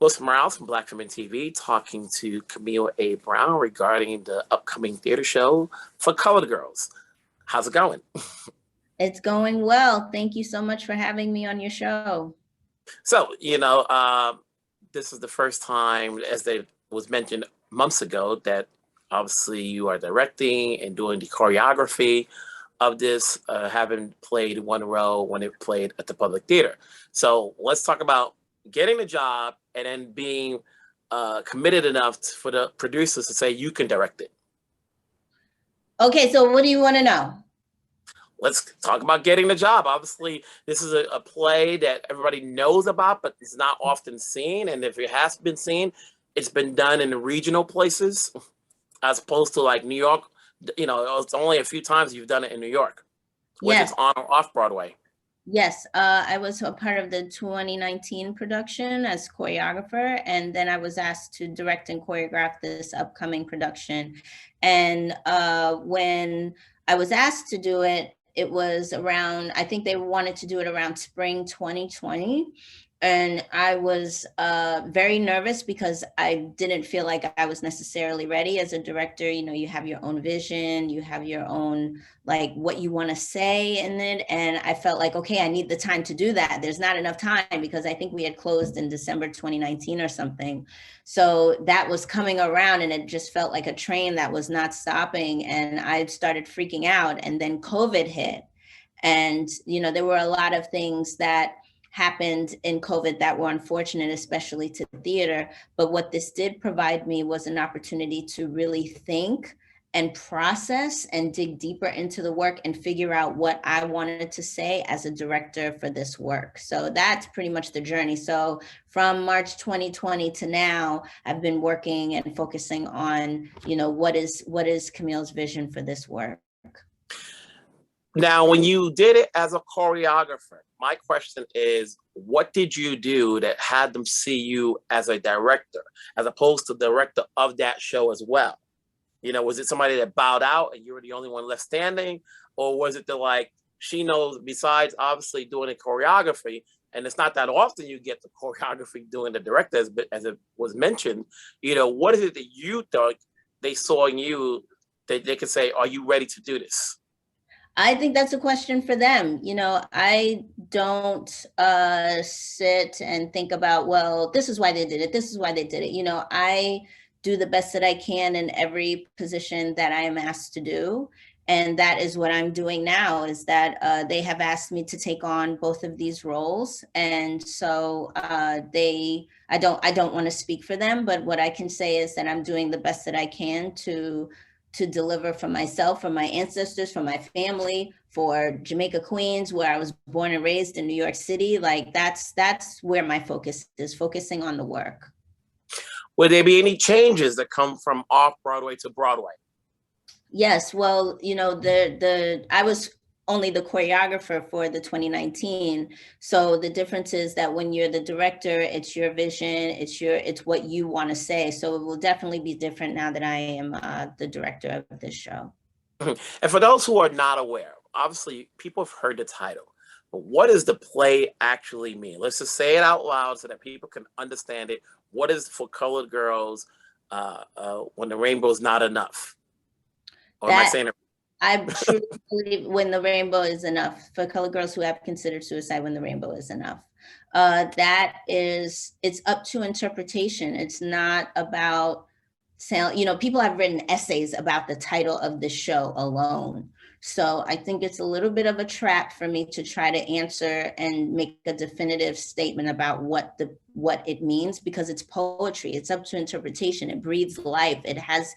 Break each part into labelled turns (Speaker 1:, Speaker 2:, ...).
Speaker 1: Wilson Morales from Black Women TV talking to Camille A. Brown regarding the upcoming theater show for colored girls. How's it going?
Speaker 2: It's going well. Thank you so much for having me on your show.
Speaker 1: So, this is the first time, as they was mentioned months ago, that obviously you are directing and doing the choreography of this, having played one role when it played at the Public Theater. So let's talk about getting the job and then being committed enough for the producers to say you can direct it.
Speaker 2: Okay, so what do you want to know?
Speaker 1: Let's talk about getting the job. Obviously, this is a play that everybody knows about, but it's not often seen. And if it has been seen, it's been done in regional places as opposed to like New York. It's only a few times you've done it in New York, whether
Speaker 2: Yes,
Speaker 1: it's on or off Broadway.
Speaker 2: yes. I was a part of the 2019 production as choreographer, and then I was asked to direct and choreograph this upcoming production. And when I was asked to do it, it was around, I think they wanted to do it around spring 2020. And I was very nervous because I didn't feel like I was necessarily ready as a director. You know, you have your own vision, you have your own, like what you want to say in it. And I felt like, okay, I need the time to do that. There's not enough time because I think we had closed in December 2019 or something. So that was coming around and it just felt like a train that was not stopping. And I started freaking out. And then COVID hit. And, there were a lot of things that happened in COVID that were unfortunate, especially to theater. But what this did provide me was an opportunity to really think and process and dig deeper into the work and figure out what I wanted to say as a director for this work. So that's pretty much the journey. So from March 2020 to now, I've been working and focusing on, what is Camille's vision for this work.
Speaker 1: Now, when you did it as a choreographer, my question is, what did you do that had them see you as a director, as opposed to director of that show as well? Was it somebody that bowed out and you were the only one left standing? Or was it she knows, besides obviously doing the choreography, and it's not that often you get the choreography doing the director, as it was mentioned, what is it that you thought they saw in you that they could say, are you ready to do this?
Speaker 2: I think that's a question for them. I don't sit and think about, well, this is why they did it. This is why they did it. I do the best that I can in every position that I am asked to do. And that is what I'm doing now, is that they have asked me to take on both of these roles. And so I don't want to speak for them, but what I can say is that I'm doing the best that I can to deliver for myself, for my ancestors, for my family, for Jamaica, Queens, where I was born and raised in New York City. Like that's where my focus is, focusing on the work.
Speaker 1: Will there be any changes that come from off Broadway to Broadway?
Speaker 2: Yes, well, I was only the choreographer for the 2019. So the difference is that when you're the director, it's your vision, it's what you want to say. So it will definitely be different now that I am the director of this show.
Speaker 1: And for those who are not aware, obviously people have heard the title, but what does the play actually mean? Let's just say it out loud so that people can understand it. What is for colored girls when the rainbow is not enough? Or am I saying it?
Speaker 2: I truly believe when the rainbow is enough, for colored girls who have considered suicide, when the rainbow is enough. It's up to interpretation. It's not about sound. People have written essays about the title of the show alone. So I think it's a little bit of a trap for me to try to answer and make a definitive statement about what it means, because it's poetry. It's up to interpretation. It breathes life. It has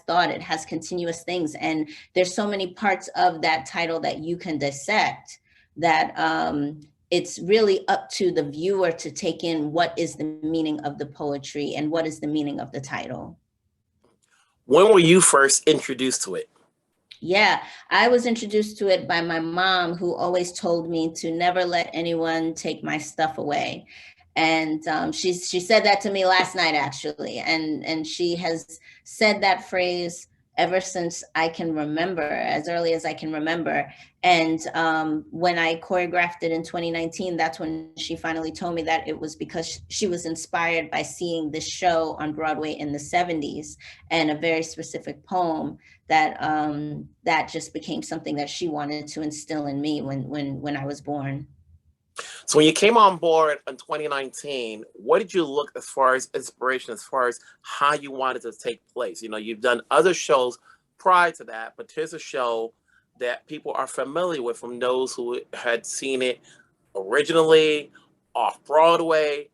Speaker 2: thought, it has continuous things. And there's so many parts of that title that you can dissect that it's really up to the viewer to take in what is the meaning of the poetry and what is the meaning of the title.
Speaker 1: When were you first introduced to it?
Speaker 2: Yeah, I was introduced to it by my mom, who always told me to never let anyone take my stuff away. And she said that to me last night, actually. And she has said that phrase ever since I can remember, as early as I can remember. And when I choreographed it in 2019, that's when she finally told me that it was because she was inspired by seeing this show on Broadway in the 70s and a very specific poem that that just became something that she wanted to instill in me when I was born.
Speaker 1: So when you came on board in 2019, what did you look as far as inspiration, as far as how you wanted to take place? You know, you've done other shows prior to that, but here's a show that people are familiar with from those who had seen it originally off Broadway,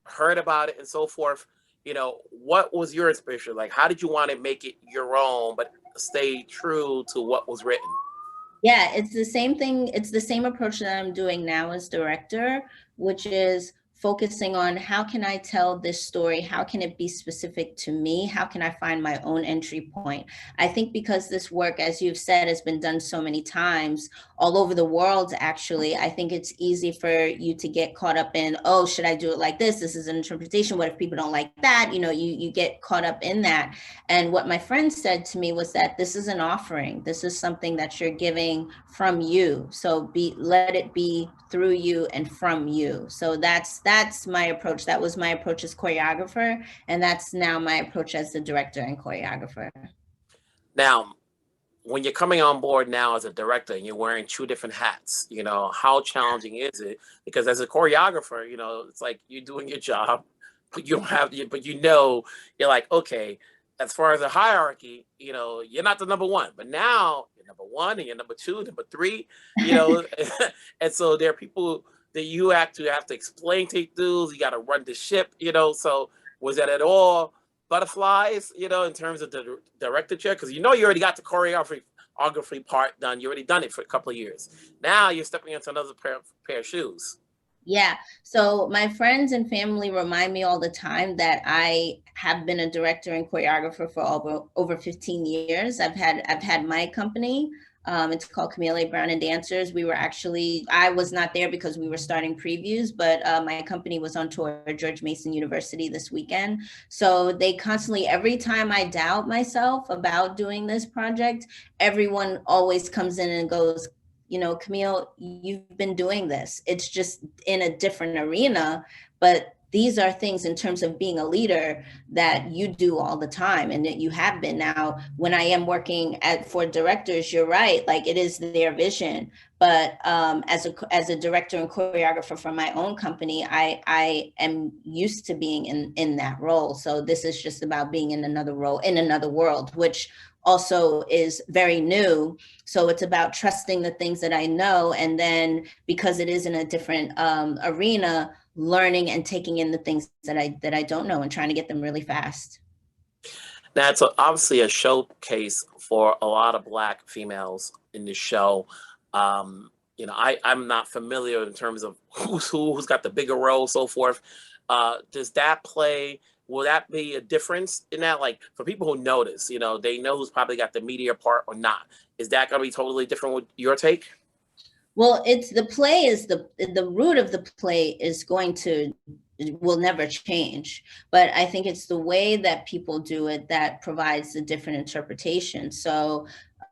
Speaker 1: heard about it, and so forth. You know, what was your inspiration? Like, how did you want to make it your own, but stay true to what was written?
Speaker 2: Yeah, it's the same thing. It's the same approach that I'm doing now as director, which is focusing on how can I tell this story? How can it be specific to me? How can I find my own entry point? I think because this work, as you've said, has been done so many times all over the world, actually, I think it's easy for you to get caught up in, oh, should I do it like this? This is an interpretation. What if people don't like that? You know, you get caught up in that. And what my friend said to me was that this is an offering. This is something that you're giving from you. So let it be through you and from you. So that's my approach. That was my approach as choreographer, and that's now my approach as the director and choreographer.
Speaker 1: Now, when you're coming on board now as a director and you're wearing two different hats, you know, how challenging is it? Because as a choreographer, you know, it's like you're doing your job, but you don't have, but you know, you're like, okay, as far as a hierarchy, you know, you're not the number one, but now you're number one and you're number two, number three, you know, and so there are people that you actually have to explain take dues. You got to run the ship, you know. So was that at all butterflies, you know, in terms of the director chair? Because you know you already got the choreography part done. You already done it for a couple of years. Now you're stepping into another pair of shoes.
Speaker 2: Yeah. So my friends and family remind me all the time that I have been a director and choreographer for over 15 years. I've had my company. It's called Camille A Brown and Dancers. I was not there because we were starting previews, but my company was on tour at George Mason University this weekend. So they constantly, every time I doubt myself about doing this project, everyone always comes in and goes, you know, Camille, you've been doing this. It's just in a different arena, but these are things in terms of being a leader that you do all the time and that you have been. Now, when I am working for directors, you're right, like it is their vision. But as a director and choreographer for my own company, I am used to being in that role. So this is just about being in another role, in another world, which also is very new. So it's about trusting the things that I know. And then because it is in a different arena, learning and taking in the things that I don't know and trying to get them really fast.
Speaker 1: That's obviously a showcase for a lot of Black females in the show. You know, I'm not familiar in terms of who's got the bigger role, so forth. Does that play? Will that be a difference in that? Like for people who notice, you know, they know who's probably got the media part or not. Is that going to be totally different with your take?
Speaker 2: Well, it's the play is the root of the play is going to will never change, but I think it's the way that people do it that provides a different interpretation. So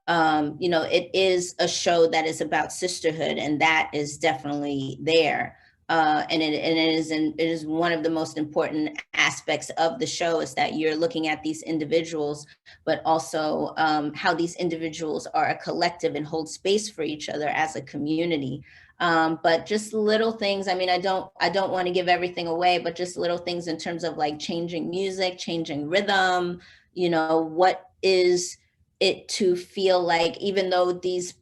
Speaker 2: you know, it is a show that is about sisterhood, and that is definitely there. It is one of the most important aspects of the show is that you're looking at these individuals, but also how these individuals are a collective and hold space for each other as a community. But just little things. I mean, I don't want to give everything away, but just little things in terms of like changing music, changing rhythm. You know, what is it to feel like, even though these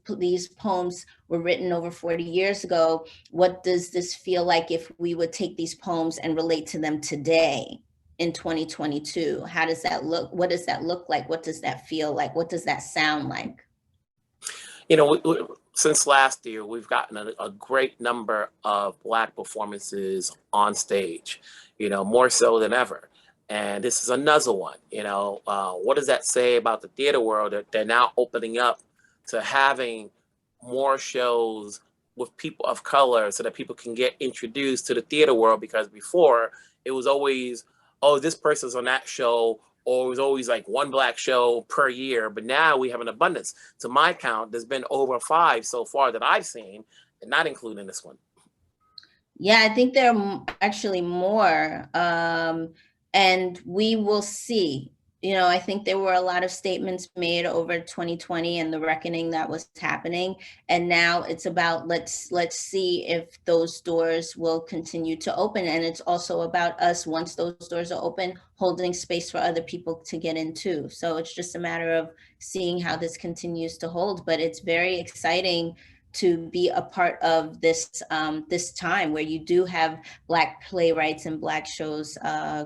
Speaker 2: poems were written over 40 years ago, what does this feel like if we would take these poems and relate to them today in 2022? How does that look? What does that look like? What does that feel like? What does that sound like?
Speaker 1: You know, since last year, we've gotten a great number of Black performances on stage, you know, more so than ever. And this is another one, you know. What does that say about the theater world that they're now opening up to having more shows with people of color so that people can get introduced to the theater world? Because before it was always, oh, this person's on that show or it was always like one Black show per year, but now we have an abundance. To my count, there's been over 5 so far that I've seen, and not including this one.
Speaker 2: Yeah, I think there are actually more, and we will see. You know, I think there were a lot of statements made over 2020 and the reckoning that was happening, and now it's about let's see if those doors will continue to open, and it's also about us, once those doors are open, holding space for other people to get in too. So it's just a matter of seeing how this continues to hold, but it's very exciting to be a part of this this time where you do have Black playwrights and Black shows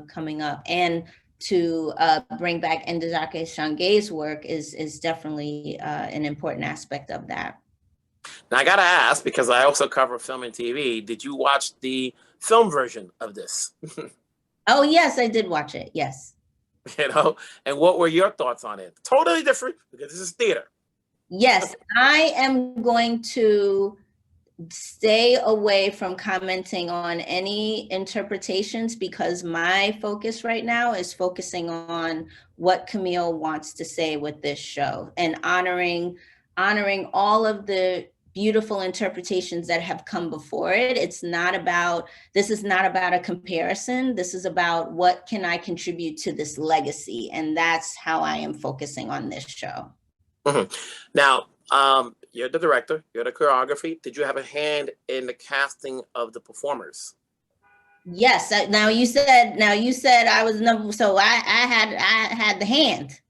Speaker 2: coming up, and to bring back Ntozake Shange's work is definitely an important aspect of that.
Speaker 1: Now I gotta ask, because I also cover film and TV, did you watch the film version of this?
Speaker 2: Oh yes, I did watch it. Yes.
Speaker 1: You know, and what were your thoughts on it? Totally different, because this is theater.
Speaker 2: Yes, I am going to stay away from commenting on any interpretations, because my focus right now is focusing on what Camille wants to say with this show, and honoring all of the beautiful interpretations that have come before it. This is not about a comparison. This is about what can I contribute to this legacy, and that's how I am focusing on this show.
Speaker 1: Mm-hmm. Now, you're the director, you're the choreography. Did you have a hand in the casting of the performers?
Speaker 2: Yes. Now you said I was number, so I had the hand.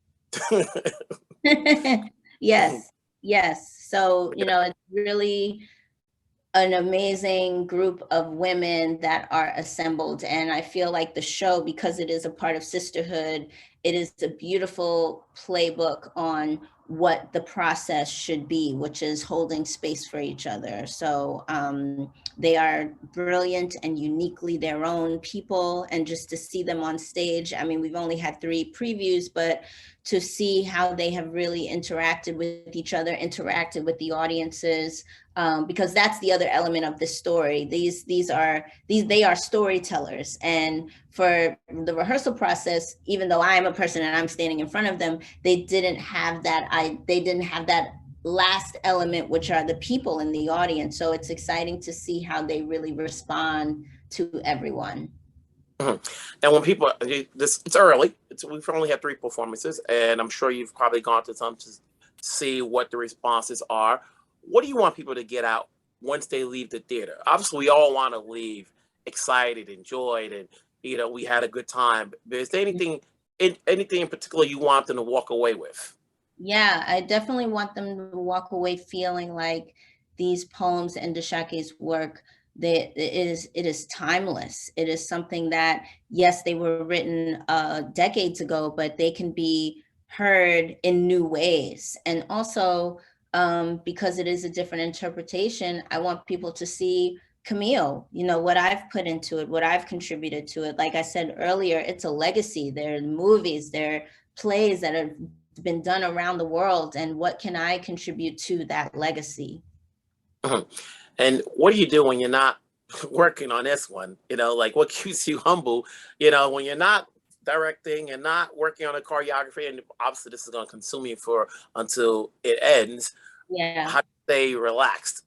Speaker 2: Yes. Yes. So, you know, it's really an amazing group of women that are assembled. And I feel like the show, because it is a part of sisterhood, it is a beautiful playbook on what the process should be, which is holding space for each other. So they are brilliant and uniquely their own people. And just to see them on stage, I mean, we've only had 3 previews, but to see how they have really interacted with each other, interacted with the audiences, because that's the other element of this story. They are storytellers, and for the rehearsal process, even though I am a person and I'm standing in front of them, they didn't have that last element, which are the people in the audience. So it's exciting to see how they really respond to everyone.
Speaker 1: Mm-hmm. And when people, it's early. We've only had 3 performances, and I'm sure you've probably gone to some to see what the responses are. What do you want people to get out once they leave the theater? Obviously, we all want to leave excited, enjoyed, and we had a good time. But is there anything in particular you want them to walk away with?
Speaker 2: Yeah, I definitely want them to walk away feeling like these poems and Ntozake's work, that it is timeless. It is something that, yes, they were written decades ago, but they can be heard in new ways. And also, because it is a different interpretation, I want people to see Camille, what I've put into it, what I've contributed to it. Like I said earlier, it's a legacy. There are movies, there are plays that have been done around the world, and what can I contribute to that legacy?
Speaker 1: Mm-hmm. And what do you do when you're not working on this one? Like, what keeps you humble, when you're not directing and not working on a choreography, and obviously this is going to consume you until it ends.
Speaker 2: Yeah.
Speaker 1: How do you stay relaxed?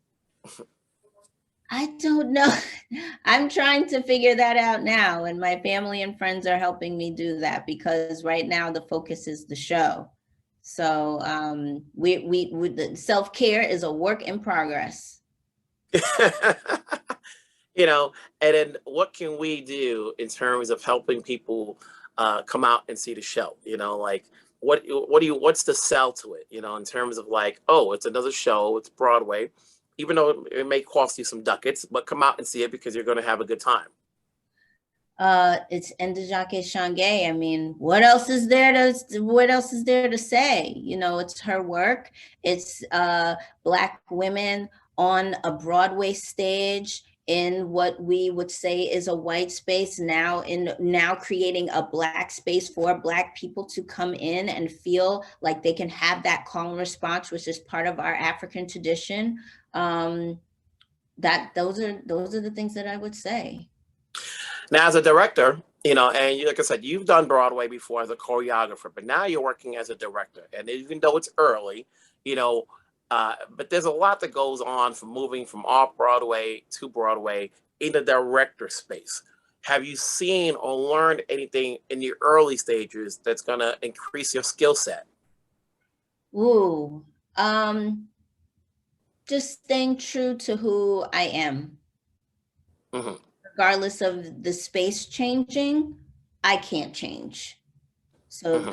Speaker 2: I don't know. I'm trying to figure that out now, and my family and friends are helping me do that, because right now the focus is the show. So the self-care is a work in progress.
Speaker 1: And then what can we do in terms of helping people come out and see the show? Like, what's the sell to it? In terms of like, oh, it's another show, it's Broadway, even though it may cost you some ducats, but come out and see it because you're going to have a good time.
Speaker 2: It's Ntozake Shange. I mean, what else is there to say? It's her work. It's Black women on a Broadway stage in what we would say is a white space, now creating a Black space for Black people to come in and feel like they can have that call and response, which is part of our African tradition. Those are the things that I would say.
Speaker 1: Now, as a director, You know, and like I said, you've done Broadway before as a choreographer, but now you're working as a director. And even though it's early, you know, but there's a lot that goes on from moving from off Broadway to Broadway in the director space. Have you seen or learned anything in the early stages that's going to increase your skill set?
Speaker 2: Ooh, just staying true to who I am.
Speaker 1: Hmm.
Speaker 2: Regardless of the space changing, I can't change. So
Speaker 1: Hmm.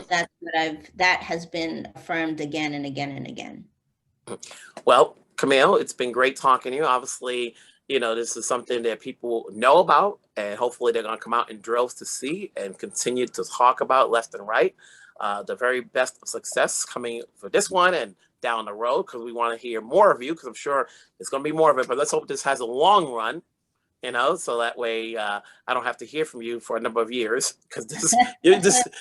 Speaker 2: that has been affirmed again and again and again.
Speaker 1: Well, Camille, it's been great talking to you. Obviously, you know, this is something that people know about, and hopefully they're going to come out in drills to see and continue to talk about left and right. The very best of success coming for this one and down the road, because we want to hear more of you, because I'm sure there's going to be more of it. But let's hope this has a long run, you know, so that way I don't have to hear from you for a number of years, because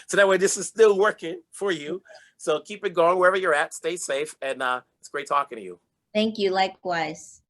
Speaker 1: so that way this is still working for you. So keep it going wherever you're at. Stay safe, and it's great talking to you.
Speaker 2: Thank you, likewise.